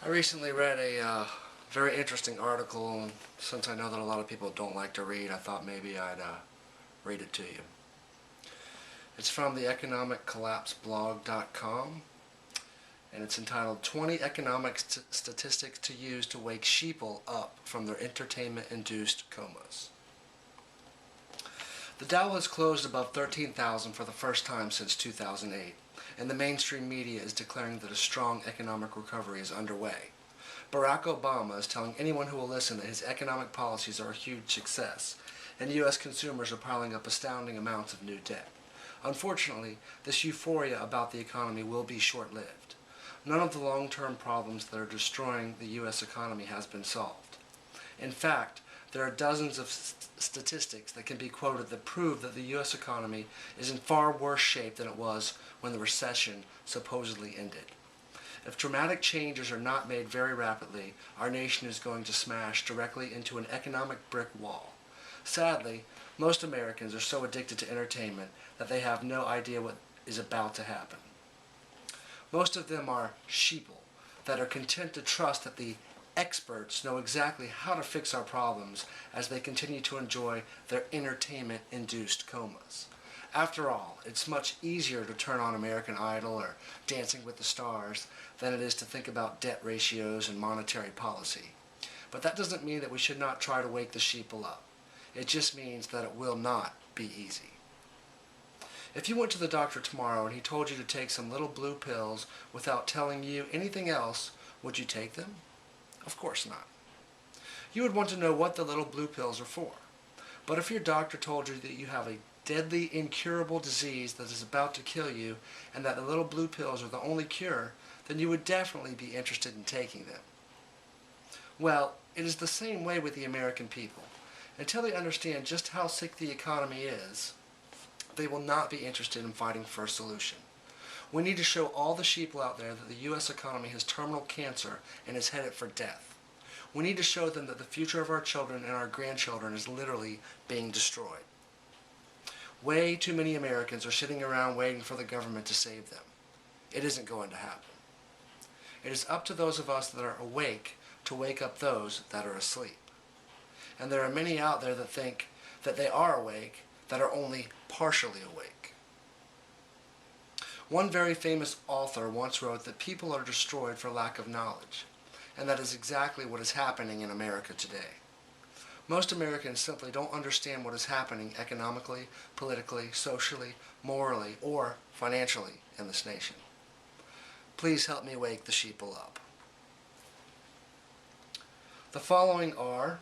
I recently read a very interesting article, and since I know that a lot of people don't like to read, I thought maybe I'd read it to you. It's from the economiccollapseblog.com, and it's entitled 20 Economic Statistics to Use to Wake Sheeple Up From Their Entertainment Induced Comas. The Dow has closed above 13,000 for the first time since 2008, and the mainstream media is declaring that a strong economic recovery is underway. Barack Obama is telling anyone who will listen that his economic policies are a huge success, and U.S. consumers are piling up astounding amounts of new debt. Unfortunately, this euphoria about the economy will be short-lived. None of the long-term problems that are destroying the U.S. economy has been solved. In fact, there are dozens of statistics that can be quoted that prove that the U.S. economy is in far worse shape than it was when the recession supposedly ended. If dramatic changes are not made very rapidly, our nation is going to smash directly into an economic brick wall. Sadly, most Americans are so addicted to entertainment that they have no idea what is about to happen. Most of them are sheeple that are content to trust that the experts know exactly how to fix our problems as they continue to enjoy their entertainment-induced comas. After all, it's much easier to turn on American Idol or Dancing with the Stars than it is to think about debt ratios and monetary policy. But that doesn't mean that we should not try to wake the sheeple up. It just means that it will not be easy. If you went to the doctor tomorrow and he told you to take some little blue pills without telling you anything else, would you take them? Of course not. You would want to know what the little blue pills are for. But if your doctor told you that you have a deadly, incurable disease that is about to kill you and that the little blue pills are the only cure, then you would definitely be interested in taking them. Well, it is the same way with the American people. Until they understand just how sick the economy is, they will not be interested in fighting for a solution. We need to show all the sheeple out there that the U.S. economy has terminal cancer and is headed for death. We need to show them that the future of our children and our grandchildren is literally being destroyed. Way too many Americans are sitting around waiting for the government to save them. It isn't going to happen. It is up to those of us that are awake to wake up those that are asleep. And there are many out there that think that they are awake that are only partially awake. One very famous author once wrote that people are destroyed for lack of knowledge, and that is exactly what is happening in America today. Most Americans simply don't understand what is happening economically, politically, socially, morally, or financially in this nation. Please help me wake the sheeple up. The following are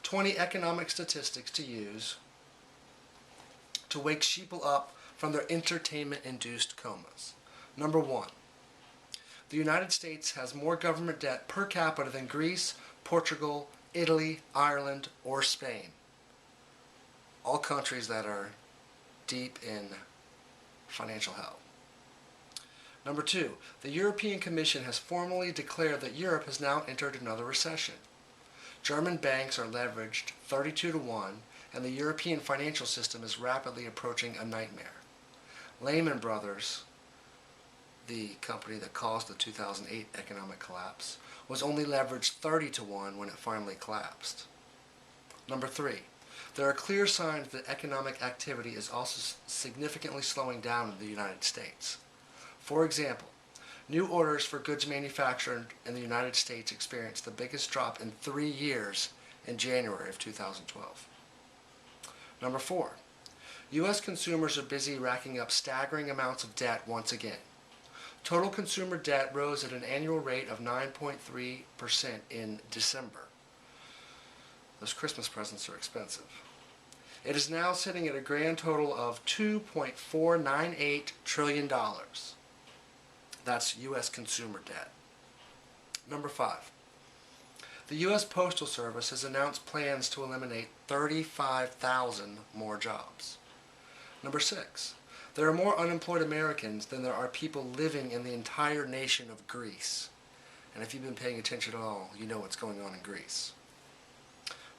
20 economic statistics to use to wake sheeple up from their entertainment-induced comas. Number 1. The United States has more government debt per capita than Greece, Portugal, Italy, Ireland, or Spain. All countries that are deep in financial hell. Number 2. The European Commission has formally declared that Europe has now entered another recession. German banks are leveraged 32-1, and the European financial system is rapidly approaching a nightmare. Lehman Brothers, the company that caused the 2008 economic collapse, was only leveraged 30-1 when it finally collapsed. Number 3. There are clear signs that economic activity is also significantly slowing down in the United States. For example, new orders for goods manufactured in the United States experienced the biggest drop in 3 years in January of 2012. Number 4. U.S. consumers are busy racking up staggering amounts of debt once again. Total consumer debt rose at an annual rate of 9.3% in December. Those Christmas presents are expensive. It is now sitting at a grand total of $2.498 trillion. That's U.S. consumer debt. Number 5. The U.S. Postal Service has announced plans to eliminate 35,000 more jobs. Number 6. There are more unemployed Americans than there are people living in the entire nation of Greece. And if you've been paying attention at all, you know what's going on in Greece.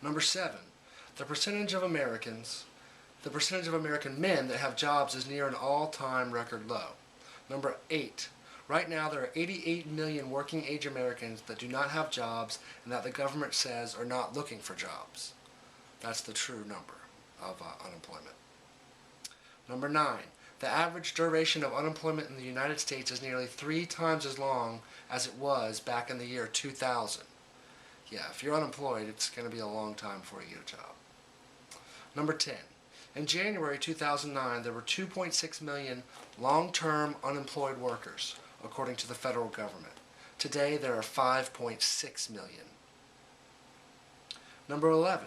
Number 7. The percentage of American men that have jobs is near an all-time record low. Number 8. Right now, there are 88 million working age Americans that do not have jobs and that the government says are not looking for jobs. That's the true number of unemployment. Number 9. The average duration of unemployment in the United States is nearly 3 times as long as it was back in the year 2000. Yeah, if you're unemployed, it's going to be a long time before you get a job. Number 10. In January 2009, there were 2.6 million long-term unemployed workers, according to the federal government. Today, there are 5.6 million. Number 11.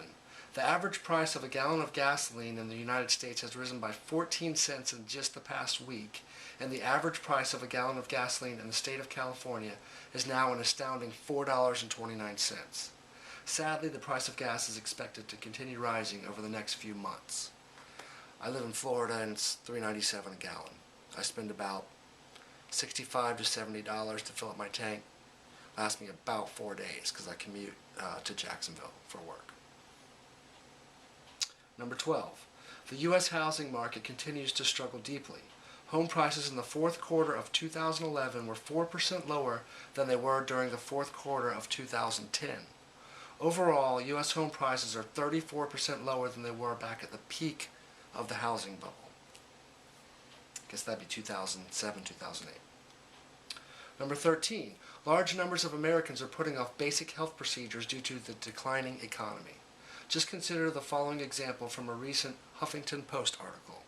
The average price of a gallon of gasoline in the United States has risen by 14 cents in just the past week, and the average price of a gallon of gasoline in the state of California is now an astounding $4.29. Sadly, the price of gas is expected to continue rising over the next few months. I live in Florida and it's $3.97 a gallon. I spend about $65 to $70 to fill up my tank. Lasts me about 4 days because I commute to Jacksonville for work. Number 12. The U.S. housing market continues to struggle deeply. Home prices in the fourth quarter of 2011 were 4% lower than they were during the fourth quarter of 2010. Overall, U.S. home prices are 34% lower than they were back at the peak of the housing bubble. I guess that'd be 2007, 2008. Number 13. Large numbers of Americans are putting off basic health procedures due to the declining economy. Just consider the following example from a recent Huffington Post article.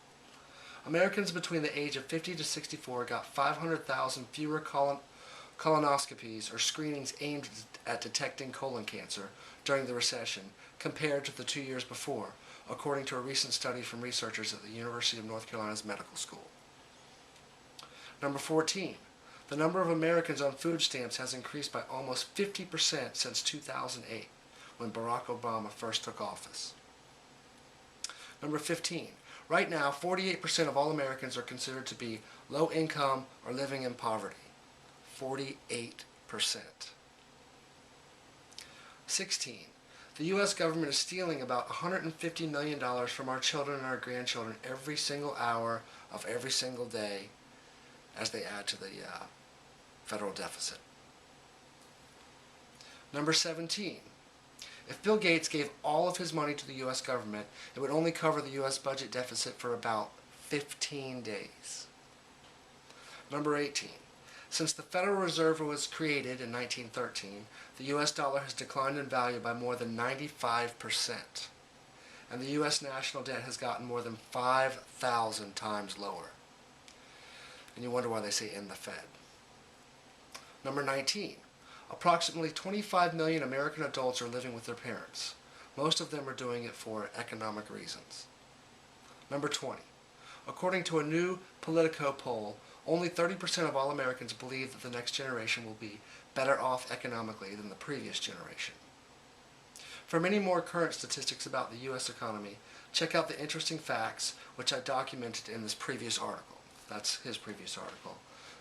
Americans between the age of 50 to 64 got 500,000 fewer colonoscopies or screenings aimed at detecting colon cancer during the recession compared to the 2 years before, according to a recent study from researchers at the University of North Carolina's Medical School. Number 14. The number of Americans on food stamps has increased by almost 50% since 2008, when Barack Obama first took office. Number 15. Right now, 48% of all Americans are considered to be low income or living in poverty. 48%. 16. The U.S. government is stealing about $150 million from our children and our grandchildren every single hour of every single day as they add to the federal deficit. Number 17. If Bill Gates gave all of his money to the U.S. government, it would only cover the U.S. budget deficit for about 15 days. Number 18. Since the Federal Reserve was created in 1913, the U.S. dollar has declined in value by more than 95%, and the U.S. national debt has gotten more than 5,000 times lower. And you wonder why they say "in the Fed." Number 19. Approximately 25 million American adults are living with their parents. Most of them are doing it for economic reasons. Number 20. According to a new Politico poll, only 30% of all Americans believe that the next generation will be better off economically than the previous generation. For many more current statistics about the U.S. economy, check out the interesting facts which I documented in this previous article. That's his previous article.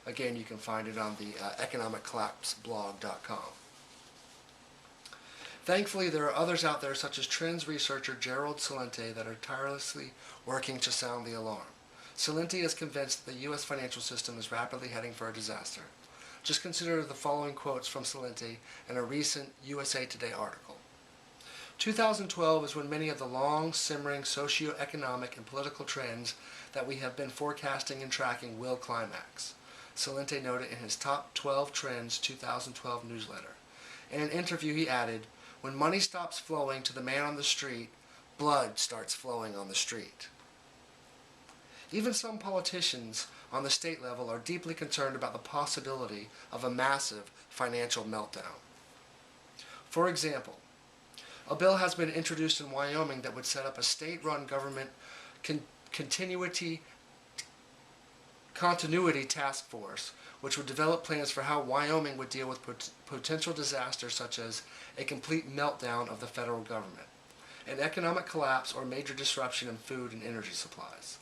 Again, you can find it on the economiccollapseblog.com. Thankfully, there are others out there, such as trends researcher Gerald Celente, that are tirelessly working to sound the alarm. Celente is convinced that the U.S. financial system is rapidly heading for a disaster. Just consider the following quotes from Celente in a recent USA Today article. 2012 is when many of the long, simmering socio-economic and political trends that we have been forecasting and tracking will climax. Celente noted in his Top 12 Trends 2012 newsletter. In an interview, he added, "When money stops flowing to the man on the street, blood starts flowing on the street." Even some politicians on the state level are deeply concerned about the possibility of a massive financial meltdown. For example, a bill has been introduced in Wyoming that would set up a state-run government continuity task force, which would develop plans for how Wyoming would deal with potential disasters such as a complete meltdown of the federal government, an economic collapse, or major disruption in food and energy supplies.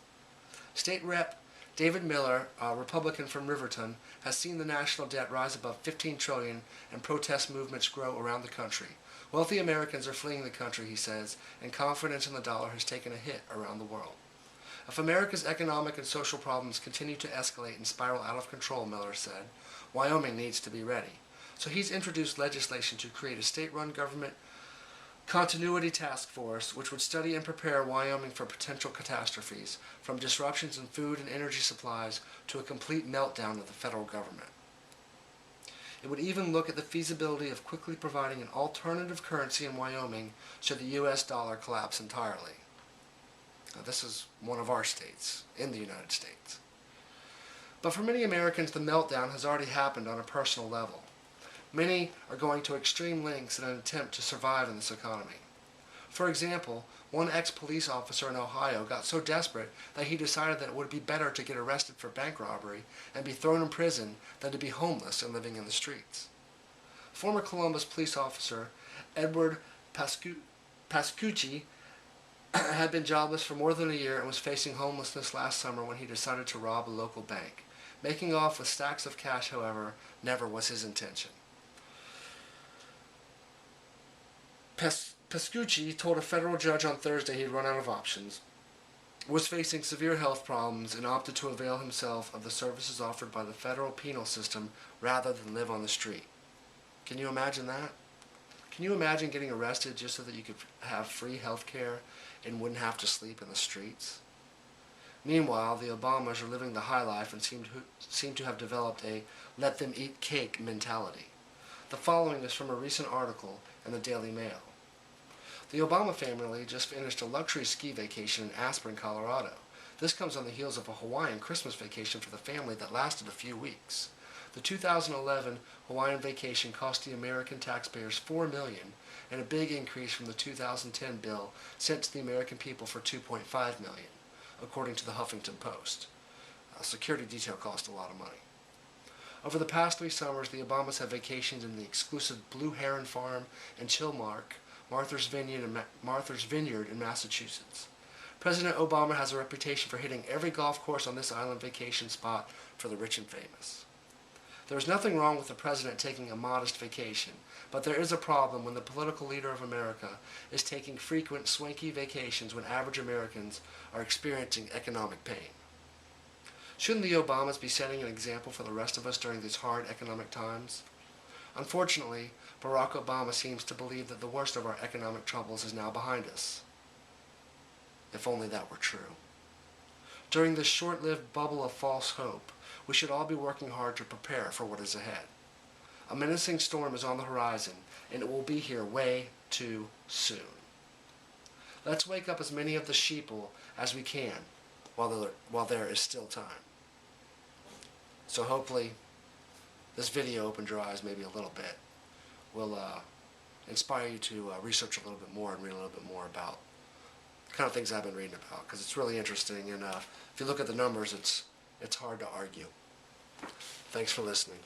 State Rep. David Miller, a Republican from Riverton, has seen the national debt rise above $15 trillion and protest movements grow around the country. Wealthy Americans are fleeing the country, he says, and confidence in the dollar has taken a hit around the world. If America's economic and social problems continue to escalate and spiral out of control, Miller said, Wyoming needs to be ready. So he's introduced legislation to create a state-run government continuity task force which would study and prepare Wyoming for potential catastrophes, from disruptions in food and energy supplies to a complete meltdown of the federal government. It would even look at the feasibility of quickly providing an alternative currency in Wyoming should the U.S. dollar collapse entirely. Now, this is one of our states, in the United States. But for many Americans, the meltdown has already happened on a personal level. Many are going to extreme lengths in an attempt to survive in this economy. For example, one ex-police officer in Ohio got so desperate that he decided that it would be better to get arrested for bank robbery and be thrown in prison than to be homeless and living in the streets. Former Columbus police officer Edward Pascucci had been jobless for more than a year and was facing homelessness last summer when he decided to rob a local bank. Making off with stacks of cash, however, never was his intention. Pascucci told a federal judge on Thursday he'd run out of options, was facing severe health problems, and opted to avail himself of the services offered by the federal penal system rather than live on the street. Can you imagine that? Can you imagine getting arrested just so that you could have free health care and wouldn't have to sleep in the streets? Meanwhile, the Obamas are living the high life and seem to have developed a let-them-eat-cake mentality. The following is from a recent article in the Daily Mail. The Obama family just finished a luxury ski vacation in Aspen, Colorado. This comes on the heels of a Hawaiian Christmas vacation for the family that lasted a few weeks. The 2011 Hawaiian vacation cost the American taxpayers $4 million, and a big increase from the 2010 bill sent to the American people for $2.5 million, according to the Huffington Post. Security detail cost a lot of money. Over the past 3 summers, the Obamas have vacationed in the exclusive Blue Heron Farm and Chilmark, Martha's Vineyard in Massachusetts. President Obama has a reputation for hitting every golf course on this island vacation spot for the rich and famous. There is nothing wrong with the president taking a modest vacation, but there is a problem when the political leader of America is taking frequent swanky vacations when average Americans are experiencing economic pain. Shouldn't the Obamas be setting an example for the rest of us during these hard economic times? Unfortunately, Barack Obama seems to believe that the worst of our economic troubles is now behind us. If only that were true. During this short-lived bubble of false hope, we should all be working hard to prepare for what is ahead. A menacing storm is on the horizon, and it will be here way too soon. Let's wake up as many of the sheeple as we can while there is still time. So hopefully this video opened your eyes maybe a little bit. Will inspire you to research a little bit more and read a little bit more about the kind of things I've been reading about, because it's really interesting, and if you look at the numbers, it's hard to argue. Thanks for listening.